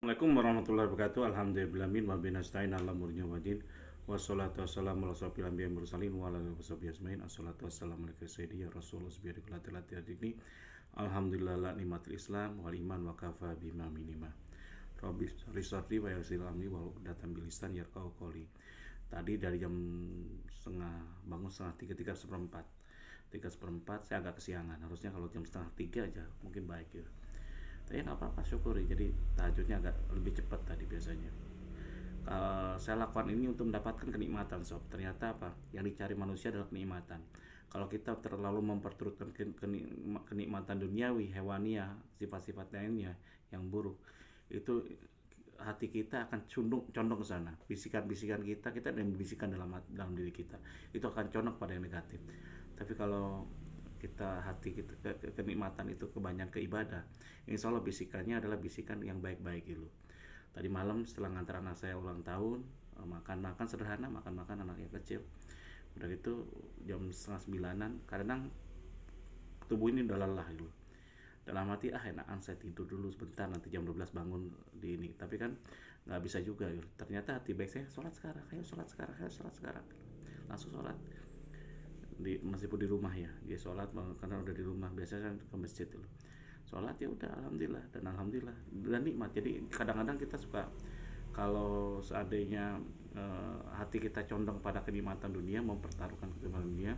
Assalamualaikum warahmatullahi wabarakatuh. Alhamdulillahi wa binasta'in ala murni wadin. Wassalatu wassalamu ala asyrofil anbiya'i wal mursalin wa ala alihi washabihi ajmain. Assalatu wassalamu ala sayyidi ya Rasulullah subhanahu wa ta'ala ini. Alhamdulillah la nikmatul Islam wal iman wa kafa bima minima. Rabbi risatli wa yassir amri wa uqdatam bil lisan yarqau qouli. Tadi dari jam setengah tiga, tiga seperempat saya agak kesiangan. Harusnya kalau jam setengah tiga aja mungkin baik ya. Tapi nggak apa-apa, syukuri. Jadi tahajudnya agak lebih cepat tadi biasanya. Saya lakukan ini untuk mendapatkan kenikmatan, sob. Ternyata apa yang dicari manusia adalah kenikmatan. Kalau kita terlalu memperturutkan kenikmatan duniawi, hewania, sifat-sifat lainnya yang buruk, itu hati kita akan condong ke sana. Bisikan-bisikan kita ada yang bisikan dalam diri kita, itu akan condong pada yang negatif. Tapi kalau hati kita kenikmatan itu kebanyakan ke ibadah, insya Allah bisikannya adalah bisikan yang baik-baik gitu. Tadi malam setelah ngantar anak saya ulang tahun, makan-makan sederhana, makan-makan anak yang kecil. Udah gitu jam setengah sembilanan, kadang tubuh ini udah lelah gitu. Dalam hati enakan saya tidur dulu sebentar, nanti jam 12 bangun di ini. Tapi kan nggak bisa juga gitu. Ternyata hati baik saya, sholat sekarang, ayo sholat sekarang, ayo sholat sekarang. Langsung sholat meskipun di rumah ya, dia sholat karena udah di rumah, biasanya kan ke masjid dulu sholat, ya udah alhamdulillah dan nikmat. Jadi kadang-kadang kita suka, kalau seandainya hati kita condong pada kenikmatan dunia, mempertaruhkan kenikmatan dunia,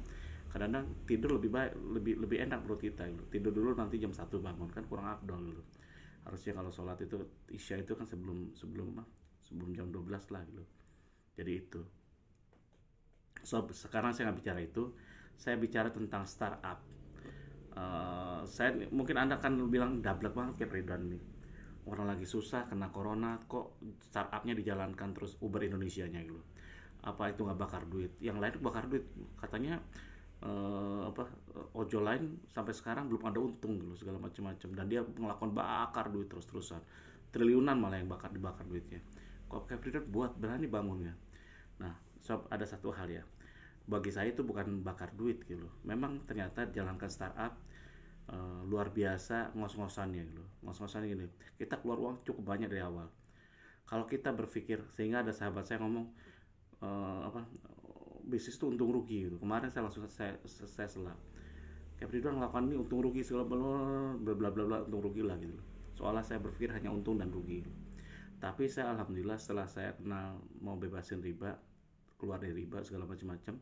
kadang-kadang tidur lebih baik, lebih enak menurut kita gitu. Tidur dulu nanti jam 1 bangun, kan kurang afdol gitu. Harusnya kalau sholat itu isya itu kan sebelum sebelum sebelum jam 12 lah gitu. Jadi itu. So, sekarang saya nggak bicara itu, saya bicara tentang startup. Saya mungkin Anda kan bilang dablek banget kayak Ridwan nih. Orang lagi susah kena corona, kok startupnya dijalankan terus, Uber Indonesianya gitu. Apa itu nggak bakar duit? Yang lain bakar duit, katanya ojol lain sampai sekarang belum ada untung gitu, segala macam-macam, dan dia melakukan bakar duit terus-terusan, triliunan malah yang dibakar duitnya. Kok Capridot buat berani bangun ya. Nah, sob, ada satu hal ya, bagi saya itu bukan bakar duit gitu. Memang ternyata jalankan startup luar biasa ngos-ngosannya gitu. Ngos-ngosannya gini, kita keluar uang cukup banyak dari awal. Kalau kita berpikir, sehingga ada sahabat saya ngomong bisnis itu untung rugi gitu. Kemarin saya langsung saya selak. Kayak Ridwan ngelakukan ini untung rugi segala bla bla bla bla, untung rugi lah gitu. Soalnya saya berpikir hanya untung dan rugi. Tapi saya alhamdulillah setelah saya kenal mau bebasin riba, keluar dari riba segala macam-macam,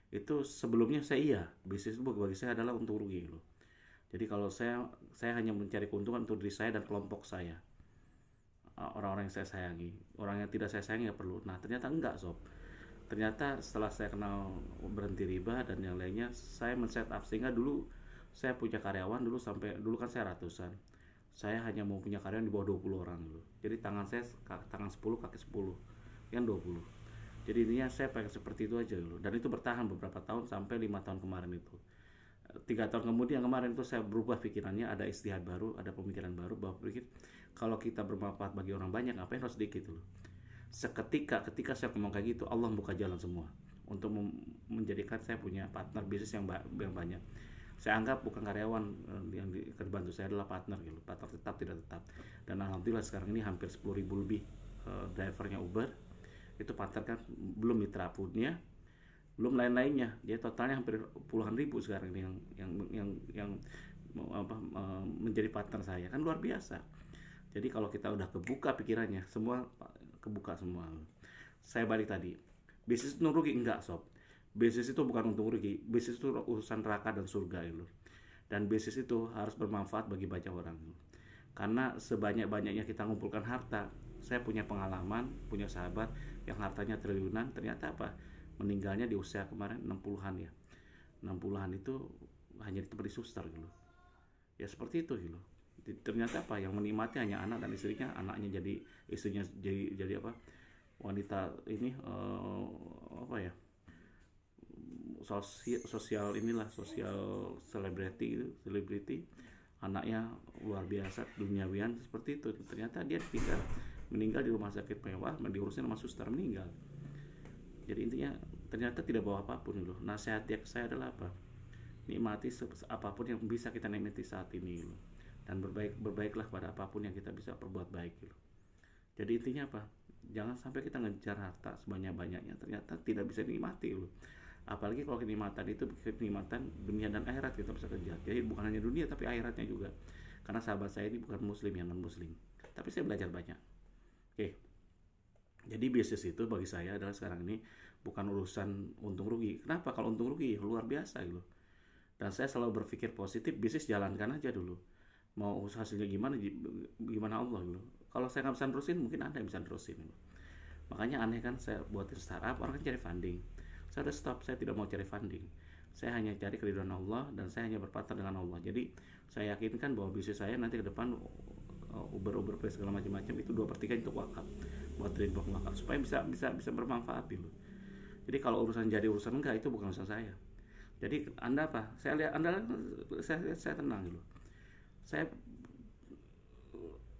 itu sebelumnya saya iya, bisnis itu bagi saya adalah untung rugi loh. Jadi kalau saya hanya mencari keuntungan untuk diri saya dan kelompok saya, orang-orang yang saya sayangi. Orang yang tidak saya sayangi nggak perlu. Nah ternyata enggak, sob. Ternyata setelah saya kenal berhenti riba dan yang lainnya, saya men-set up, sehingga dulu saya punya karyawan, dulu kan saya ratusan, saya hanya mau punya karyawan di bawah 20 orang dulu. Jadi tangan 10 kaki 10 yang 20. Jadi intinya saya pengen seperti itu aja dulu, dan itu bertahan beberapa tahun sampai 5 tahun kemarin itu. 3 tahun kemudian kemarin itu saya berubah pikirannya, ada istihad baru, ada pemikiran baru, bahwa pikir kalau kita bermanfaat bagi orang banyak, ngapain harus sedikit dulu. Seketika ketika saya ngomong kayak gitu, Allah buka jalan semua untuk menjadikan saya punya partner bisnis yang banyak. Saya anggap bukan karyawan, yang dibantu saya adalah partner gitu, partner tetap tidak tetap. Dan alhamdulillah sekarang ini hampir 10.000 lebih drivernya Uber itu partner, kan belum mitra foodnya, belum lain-lainnya, dia totalnya hampir puluhan ribu sekarang ini yang menjadi partner saya, kan luar biasa. Jadi kalau kita udah kebuka pikirannya, semua kebuka semua. Saya balik tadi, bisnis itu rugi enggak, sob. Bisnis itu bukan untung rugi, bisnis itu urusan neraka dan surga itu. Dan bisnis itu harus bermanfaat bagi banyak orang. Karena sebanyak-banyaknya kita ngumpulkan harta, saya punya pengalaman, punya sahabat yang hartanya triliunan, ternyata apa? Meninggalnya di usia kemarin 60-an ya. 60-an itu hanya di tempat di suster gitu. Ya seperti itu gitu. Ternyata apa, yang menikmati hanya anak dan istrinya, anaknya jadi, istrinya jadi apa, wanita ini apa ya, sosial inilah, sosial selebriti, anaknya luar biasa duniawian seperti itu. Ternyata dia meninggal di rumah sakit mewah, diurusin sama suster, meninggal. Jadi intinya ternyata tidak bawa apapun loh. Nasihat saya adalah apa, nikmati apapun yang bisa kita nikmati saat ini loh. Dan berbaiklah pada apapun yang kita bisa perbuat baik gitu. Jadi intinya apa? Jangan sampai kita ngejar harta sebanyak-banyaknya ternyata tidak bisa dinikmati loh. Apalagi kalau kenikmatan itu kenikmatan dunia dan akhirat kita bisa kejar. Jadi bukan hanya dunia tapi akhiratnya juga. Karena sahabat saya ini bukan muslim yang non muslim. Tapi saya belajar banyak. Oke. Jadi bisnis itu bagi saya adalah sekarang ini bukan urusan untung rugi. Kenapa? Kalau untung rugi luar biasa gitu. Dan saya selalu berpikir positif, bisnis jalankan aja dulu. Mau hasilnya gimana, gimana Allah gitu. Kalau saya nggak bisa terusin, mungkin Anda yang bisa terusin gitu. Makanya aneh kan saya buatin startup, orang kan cari funding. Saya udah stop, saya tidak mau cari funding. Saya hanya cari keridhaan Allah dan saya hanya berpartner dengan Allah. Jadi saya yakinkan bahwa bisnis saya nanti ke depan Uber Play segala macam-macam itu 2/3 untuk wakaf, buat dribble wakaf supaya bisa bermanfaat gitu. Jadi kalau urusan jadi urusan enggak itu bukan urusan saya. Jadi Anda apa? Saya lihat Anda, saya tenang gitu. Saya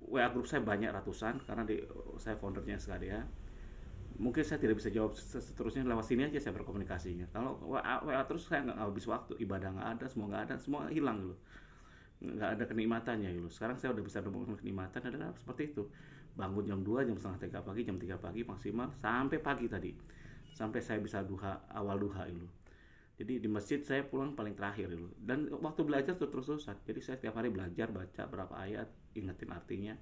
WA grup saya banyak ratusan karena saya foundernya SKDA. Mungkin saya tidak bisa jawab seterusnya, lewat sini aja saya berkomunikasinya. Kalau WA terus saya nggak habis waktu, ibadah nggak ada, semua hilang gitu, nggak ada kenikmatannya gitu. Sekarang saya udah bisa menemukan kenikmatan adalah seperti itu, bangun jam 2, jam setengah 3 pagi, jam 3 pagi maksimal sampai pagi tadi, sampai saya bisa duha, awal duha gitu. Jadi di masjid saya pulang paling terakhir gitu. Dan waktu belajar terus-terusan. Jadi saya setiap hari belajar, baca berapa ayat, ingetin artinya,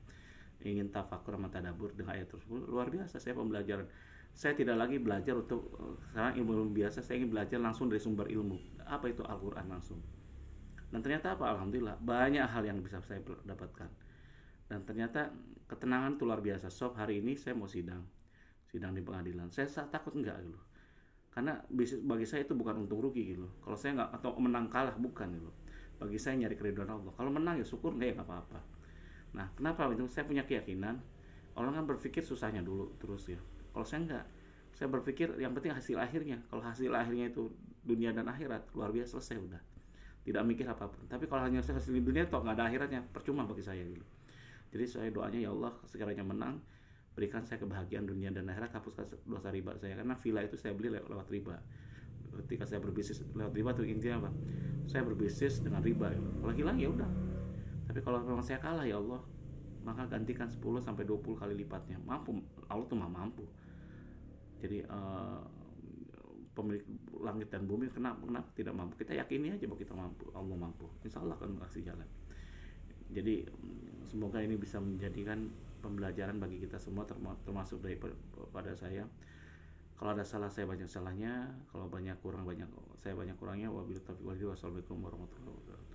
ingin tafakur sama tadabur dengan ayat tersebut. Luar biasa saya pembelajaran. Saya tidak lagi belajar untuk sekarang ilmu biasa, saya ingin belajar langsung dari sumber ilmu. Apa itu Al-Quran langsung. Dan ternyata apa? Alhamdulillah banyak hal yang bisa saya dapatkan. Dan ternyata ketenangan itu luar biasa. Sob hari ini saya mau sidang di pengadilan. Saya takut enggak gitu. Karena bisnis bagi saya itu bukan untung rugi gitu. Kalau saya nggak atau menang kalah bukan gitu. Bagi saya nyari keridhaan Allah. Kalau menang ya syukur, nggak ya nggak apa-apa. Nah, kenapa itu? Saya punya keyakinan. Orang kan berpikir susahnya dulu terus ya. Kalau saya enggak, saya berpikir yang penting hasil akhirnya. Kalau hasil akhirnya itu dunia dan akhirat, luar biasa, selesai udah. Tidak mikir apapun. Tapi kalau hanya hasil di dunia toh nggak ada akhiratnya, percuma bagi saya gitu. Jadi saya doanya ya Allah sekiranya menang, berikan saya kebahagiaan dunia dan akhirat, hapuskan dosa riba saya, karena villa itu saya beli lewat riba. Ketika saya berbisnis lewat riba tuh intinya apa? Saya berbisnis dengan riba ya. Kalau hilang ya udah. Tapi kalau memang saya kalah ya Allah, maka gantikan 10 sampai 20 kali lipatnya. Mampu, Allah tuh mampu. Jadi pemilik langit dan bumi kenapa tidak mampu? Kita yakini aja bahwa kita mampu, Allah mampu. Insya Allah akan kasih jalan. Jadi semoga ini bisa menjadikan pembelajaran bagi kita semua, termasuk pada saya. Kalau ada salah saya banyak salahnya, kalau banyak kurang saya banyak kurangnya. Wabillahi taufiq wal hidayah. Wassalamualaikum warahmatullahi wabarakatuh.